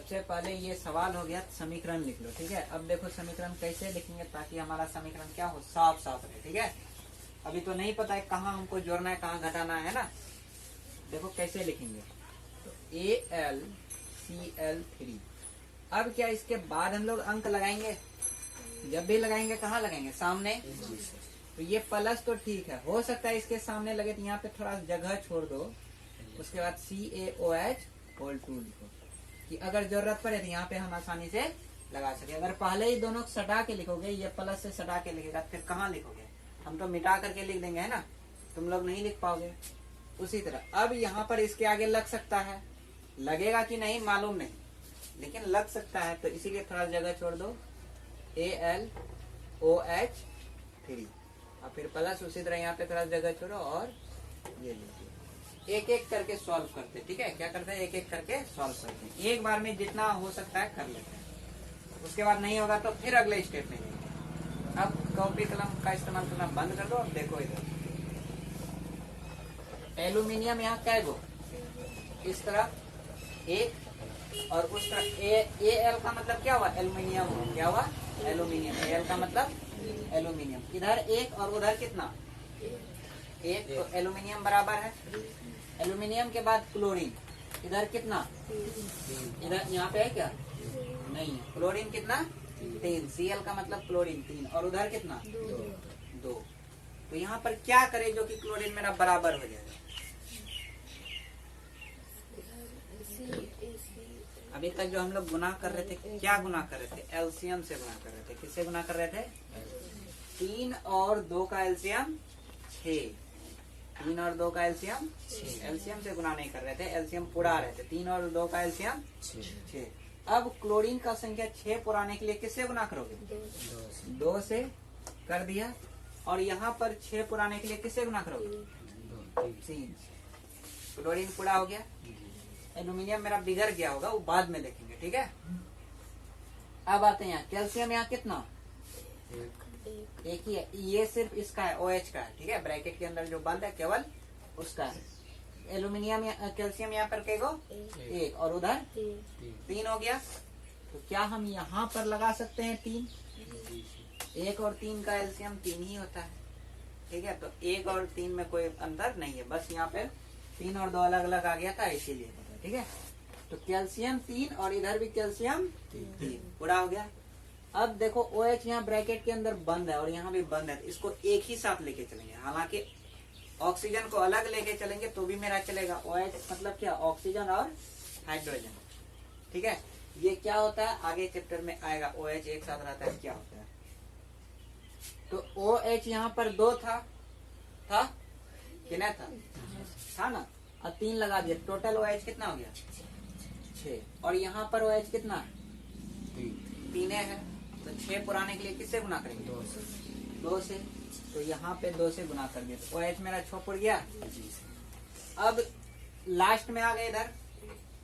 सबसे पहले ये सवाल हो गया, समीकरण लिख लो। ठीक है, अब देखो समीकरण कैसे लिखेंगे ताकि हमारा समीकरण क्या हो, साफ साफ रहे। ठीक है, अभी तो नहीं पता है कहाँ हमको जोड़ना है कहाँ घटाना है ना। देखो कैसे लिखेंगे, तो AlCl3। अब क्या इसके बाद हम लोग अंक लगाएंगे, जब भी लगाएंगे कहाँ लगाएंगे, सामने। तो ये प्लस तो ठीक है, हो सकता है इसके सामने लगे तो यहाँ पे थोड़ा जगह छोड़ दो, उसके बाद CaOH होल 2 लिखो कि अगर जरूरत पड़े तो यहाँ पे हम आसानी से लगा सके। अगर पहले ही दोनों सटा के लिखोगे, ये प्लस से सटा के लिखेगा, फिर कहाँ लिखोगे, हम तो मिटा करके लिख देंगे है ना, तुम लोग नहीं लिख पाओगे। उसी तरह अब यहाँ पर इसके आगे लग सकता है, लगेगा कि नहीं मालूम नहीं, लेकिन लग सकता है, तो इसीलिए थोड़ा जगह छोड़ दो, AlOH3 और फिर प्लस। उसी तरह यहाँ पे थोड़ा जगह छोड़ो और ये लिखिए। एक एक करके सॉल्व करते, ठीक है, क्या करते हैं, एक एक करके सॉल्व करते हैं। एक बार में जितना हो सकता है कर लेते हैं, उसके बाद नहीं होगा तो फिर अगले स्टेप में जाएंगे। अब कॉपी कलम का इस्तेमाल करना बंद कर दो। अब देखो इधर एल्यूमिनियम यहाँ कै गो, इस तरह एक और उस तरह Al का मतलब क्या हुआ, एल्यूमिनियम हुआ। क्या हुआ, एल्यूमिनियम। Al का मतलब एल्यूमिनियम। इधर एक और उधर कितना, एक, तो एल्यूमिनियम बराबर है। एल्यूमिनियम के बाद क्लोरीन, इधर कितना, इधर यहाँ पे है क्या, नहीं, क्लोरीन कितना, 3। Cl का मतलब क्लोरीन 3 और उधर कितना, 2। तो यहाँ पर क्या करें जो कि क्लोरीन मेरा बराबर हो जाएगा। अभी तक जो हम लोग गुना कर रहे थे, क्या गुना कर रहे थे, एलसीएम से गुना कर रहे थे। किससे गुना कर रहे थे, 3 और 2 का एलसीएम 6। 3 और 2 का एलसीएम, एलसीएम से गुना नहीं कर रहे थे, एलसीएम पुरा रहे थे। 3 और 2 का एलसीएम 6। अब क्लोरीन का संख्या 6 पुराने के लिए किससे गुना करोगे, 2 से कर दिया। और यहाँ पर 6 पुराने के लिए किससे गुना करोगे, 3। क्लोरीन पूरा हो गया। एल्यूमिनियम मेरा बिगड़ गया होगा, वो बाद में देखेंगे। ठीक है, अब आते हैं यहाँ कैल्शियम, यहाँ कितना, एक ही है, ये सिर्फ इसका है, OH का है। ठीक है, ब्रैकेट के अंदर जो बंद है केवल उसका है। एल्यूमिनियम कैल्शियम यहाँ पर कई गो, एक, और उधर 3 हो गया। तो क्या हम यहाँ पर लगा सकते हैं 3, 1 और 3 का एल्शियम 3 ही होता है। ठीक है, तो 1 और 3 में कोई अंतर नहीं है, बस यहाँ पे 3 और 2 अलग अलग आ गया था इसीलिए। ठीक है, तो कैल्शियम 3 और इधर भी कैल्शियम 3 पूरा हो गया। अब देखो OH यहाँ ब्रैकेट के अंदर बंद है और यहाँ भी बंद है, तो इसको एक ही साथ लेके चलेंगे। हालांकि ऑक्सीजन को अलग लेके चलेंगे तो भी मेरा चलेगा। OH मतलब क्या, ऑक्सीजन और हाइड्रोजन। ठीक है, ये क्या होता है आगे चैप्टर में आएगा, OH एक साथ रहता है क्या होता है। तो OH यहाँ पर 2 था कि नहीं था ना, और 3 लगा दिया, टोटल OH कितना हो गया, 6। और यहाँ पर OH कितना, 3 है। तो 6 पुराने के लिए किससे गुना करेंगे, 2 से। तो यहाँ पे 2 से गुना कर दिया, तो OH मेरा 6 पुर गया। अब लास्ट में आ गए इधर,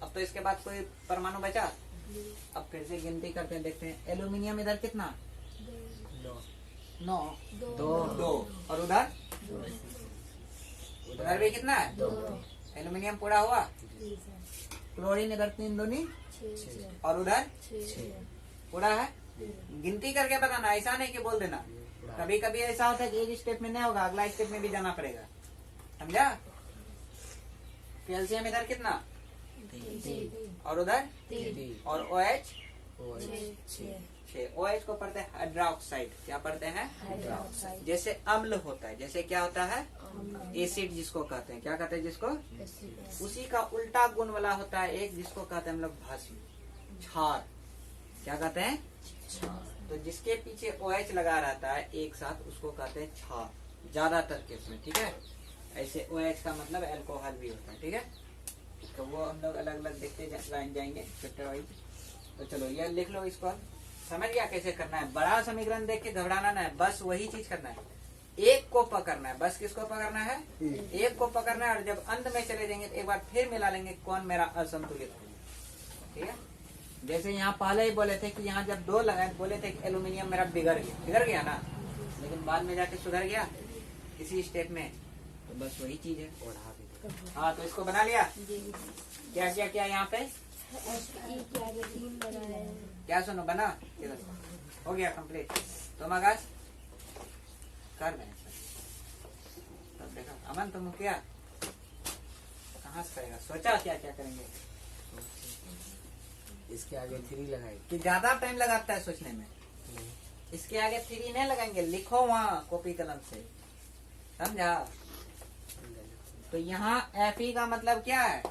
अब तो इसके बाद कोई परमाणु बचा। अब फिर से गिनती करते हैं, देखते हैं। एल्यूमिनियम इधर कितना, 9, 2 और उधर भी कितना है, 2। एल्यूमिनियम पूरा हुआ। क्लोरीन इधर 3 दूनी और उधर 6 पूरा है। गिनती करके बताना, ऐसा नहीं कि बोल देना। कभी कभी ऐसा होता है कि एक स्टेप में नहीं होगा, अगला स्टेप में भी जाना पड़ेगा, समझा। कैल्शियम इधर कितना, 3 और उधर 3 और OH 6। OH को पढ़ते हैं हाइड्रोक्साइड। क्या पढ़ते हैं, हाइड्रोक्साइड। जैसे अम्ल होता है, जैसे क्या होता है, एसिड जिसको कहते हैं, क्या कहते हैं जिसको, उसी का उल्टा गुण वाला होता है एक, जिसको कहते हैं हम लोग भस्म, क्षार। क्या कहते हैं, तो जिसके पीछे OH लगा रहता है एक साथ, उसको कहते हैं क्षार, ज्यादातर केस में। ठीक है, ऐसे OH का मतलब अल्कोहल भी होता है। ठीक है, तो वो हम लोग अलग अलग देखते जाएंगे चैप्टर वाइज। तो चलो ये लिख लो, इसको समझ गया कैसे करना है। बड़ा समीकरण देख के घबराना ना है, बस वही चीज करना है, एक को पकड़ना है। बस किसको पकड़ना है, एक को पकड़ना है। और जब अंत में चले जाएंगे तो एक बार फिर मिला लेंगे कौन मेरा असंतुलित है। ठीक है, जैसे यहाँ पहले ही बोले थे कि यहाँ जब 2 लगाए बोले थे कि एल्यूमिनियम मेरा बिगड़ गया ना, लेकिन बाद में जाके सुधर गया इसी स्टेप में। तो बस वही चीज है। हाँ, तो इसको बना लिया। क्या क्या क्या यहाँ पे क्या सुनो बना इधर हो गया कंप्लीट। तुम आकाश कर रहे हैं तब देखा अमन तुम क्या कहाँ से करेगा सोचा क्या क्या करेंगे। इसके आगे 3 लगाए कि ज्यादा टाइम लगाता है सोचने में। इसके आगे 3 नहीं लगाएंगे लिखो वहाँ कॉपी कलम से समझा। तो यहाँ Fe का मतलब क्या है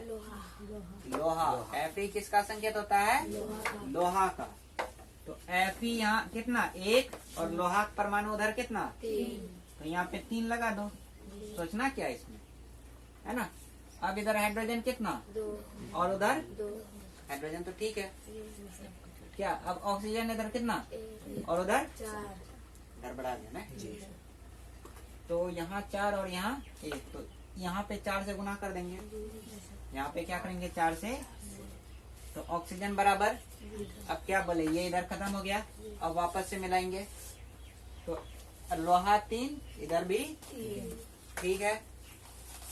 लोहा। Fe किसका संकेत होता है लोहा का। तो Fe यहाँ कितना 1 और लोहा का परमाणु उधर कितना 3 तो यहाँ पे 3 लगा दो। सोचना क्या इसमें है ना। अब इधर हाइड्रोजन कितना 2 और उधर 2 हाइड्रोजन तो ठीक है क्या। अब ऑक्सीजन इधर कितना और उधर 4 गड़बड़ा गया ना जी। तो यहाँ 4 और यहाँ 1 तो यहाँ पे 4 से गुना कर देंगे। यहाँ पे क्या करेंगे 4 से तो ऑक्सीजन बराबर अब क्या बोले ये इधर खत्म हो गया। अब वापस से मिलाएंगे तो लोहा 3 इधर भी ठीक है।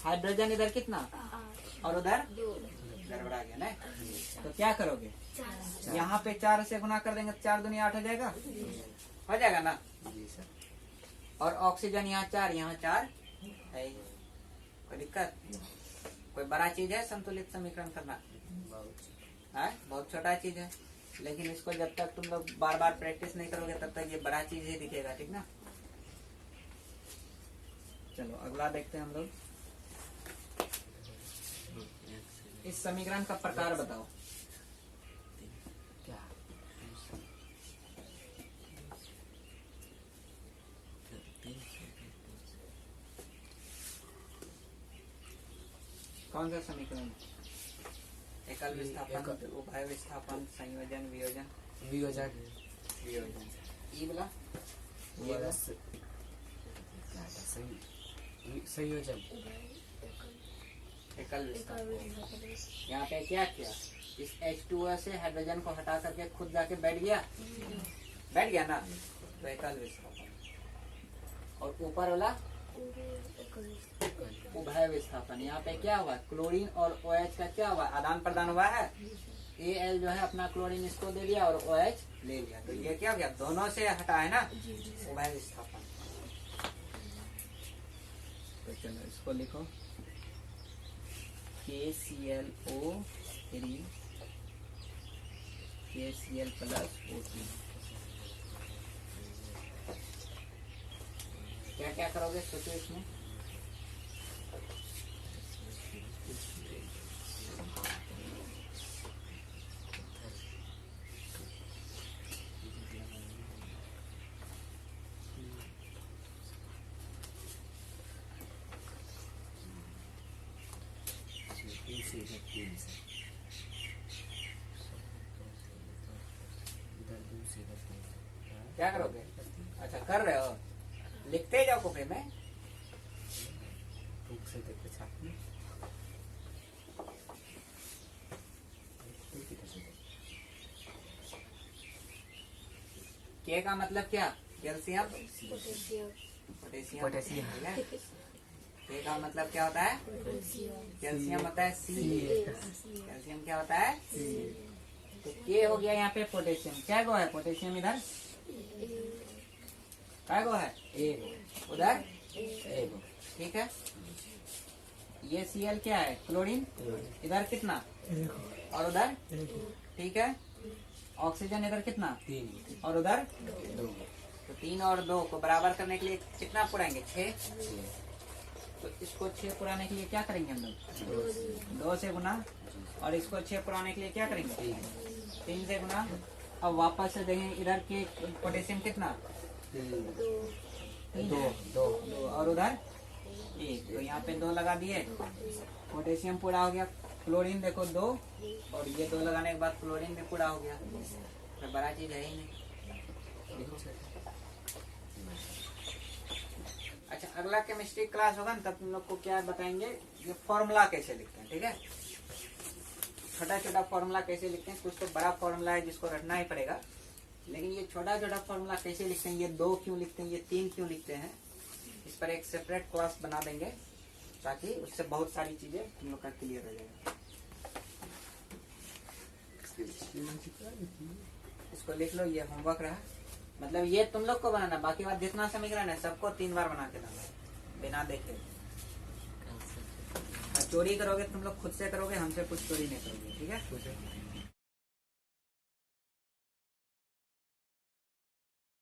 हाइड्रोजन इधर कितना और उधर गड़बड़ा गया ना। तो क्या करोगे यहाँ पे 4 से गुना कर देंगे 4 दूनी 8 हो जाएगा ना। और ऑक्सीजन यहाँ 4 यहाँ 4 है कोई दिक्कत कोई बड़ा चीज है संतुलित समीकरण करना है बहुत छोटा चीज है। लेकिन इसको जब तक तुम लोग बार बार प्रैक्टिस नहीं करोगे तब तक ये बड़ा चीज ही दिखेगा ठीक ना। चलो अगला देखते हैं हम लोग। इस समीकरण का प्रकार बताओ क्या। कौन सा समीकरण एकल विस्थापन उभय विस्थापन संयोजन वियोजन ई वाला संयोजन एकल विस्थापन। यहाँ पे क्या किया इस H2O से हाइड्रोजन को हटा करके खुद जाके बैठ गया ना तो एकल विस्थापन। और ऊपर वाला उभय विस्थापन। यहाँ पे क्या हुआ क्लोरीन और OH का क्या हुआ आदान प्रदान हुआ है। Al जो है अपना क्लोरीन इसको दे दिया और OH ले लिया तो ये क्या हो गया दोनों से हटा है ना उभय विस्थापन। तो चलो इसको लिखो KClO3 KCl प्लस O3। क्या क्या करोगे सोचो इसमें। क्या करोगे अच्छा कर रहे हो लिखते जाओ कॉपी में। के का मतलब क्या कैल्शियम पोटेशियम के का मतलब क्या होता है कैल्शियम होता है सी। कैल्शियम क्या होता है तो के हो गया यहाँ पे पोटेशियम। क्या गो है पोटेशियम इधर क्या गो है उधर ठीक है। ये Cl क्या है क्लोरीन इधर कितना और उधर ठीक है। ऑक्सीजन इधर कितना 3 और उधर 2 तो 3 और 2 को बराबर करने के लिए कितना पुराएंगे 6। तो इसको 6 पुराने के लिए क्या करेंगे हम लोग 2 से गुना और इसको 6 पुराने के लिए क्या करेंगे 3 से गुना। अब वापस से देखेंगे इधर के पोटेशियम कितना 2 और उधर 1 तो यहाँ पे 2 लगा दिए पोटेशियम पूरा हो गया। क्लोरीन देखो 2 और ये 2 लगाने के बाद क्लोरीन भी पूरा हो गया तो बड़ा चीज है ही नहीं। अच्छा अगला केमिस्ट्री क्लास होगा ना तब तुम लोग को क्या बताएंगे ये फॉर्मूला कैसे लिखते हैं ठीक है। छोटा छोटा फॉर्मूला कैसे लिखते हैं। कुछ तो बड़ा फॉर्मूला है जिसको रटना ही पड़ेगा लेकिन ये छोटा छोटा फॉर्मूला कैसे लिखते हैं ये 2 क्यों लिखते हैं ये 3 क्यों लिखते हैं इस पर एक सेपरेट क्लास बना देंगे ताकि उससे बहुत सारी चीजें तुम लोग का क्लियर हो जाएगा। इसको लिख लो, ये होमवर्क रहा। मतलब ये तुम लोग को बनाना, बाकी बात जितना समीकरण है सबको 3 बार बना के लाना बिना देखे। और चोरी करोगे तुम लोग खुद से करोगे, हमसे कुछ चोरी नहीं करोगे, ठीक है।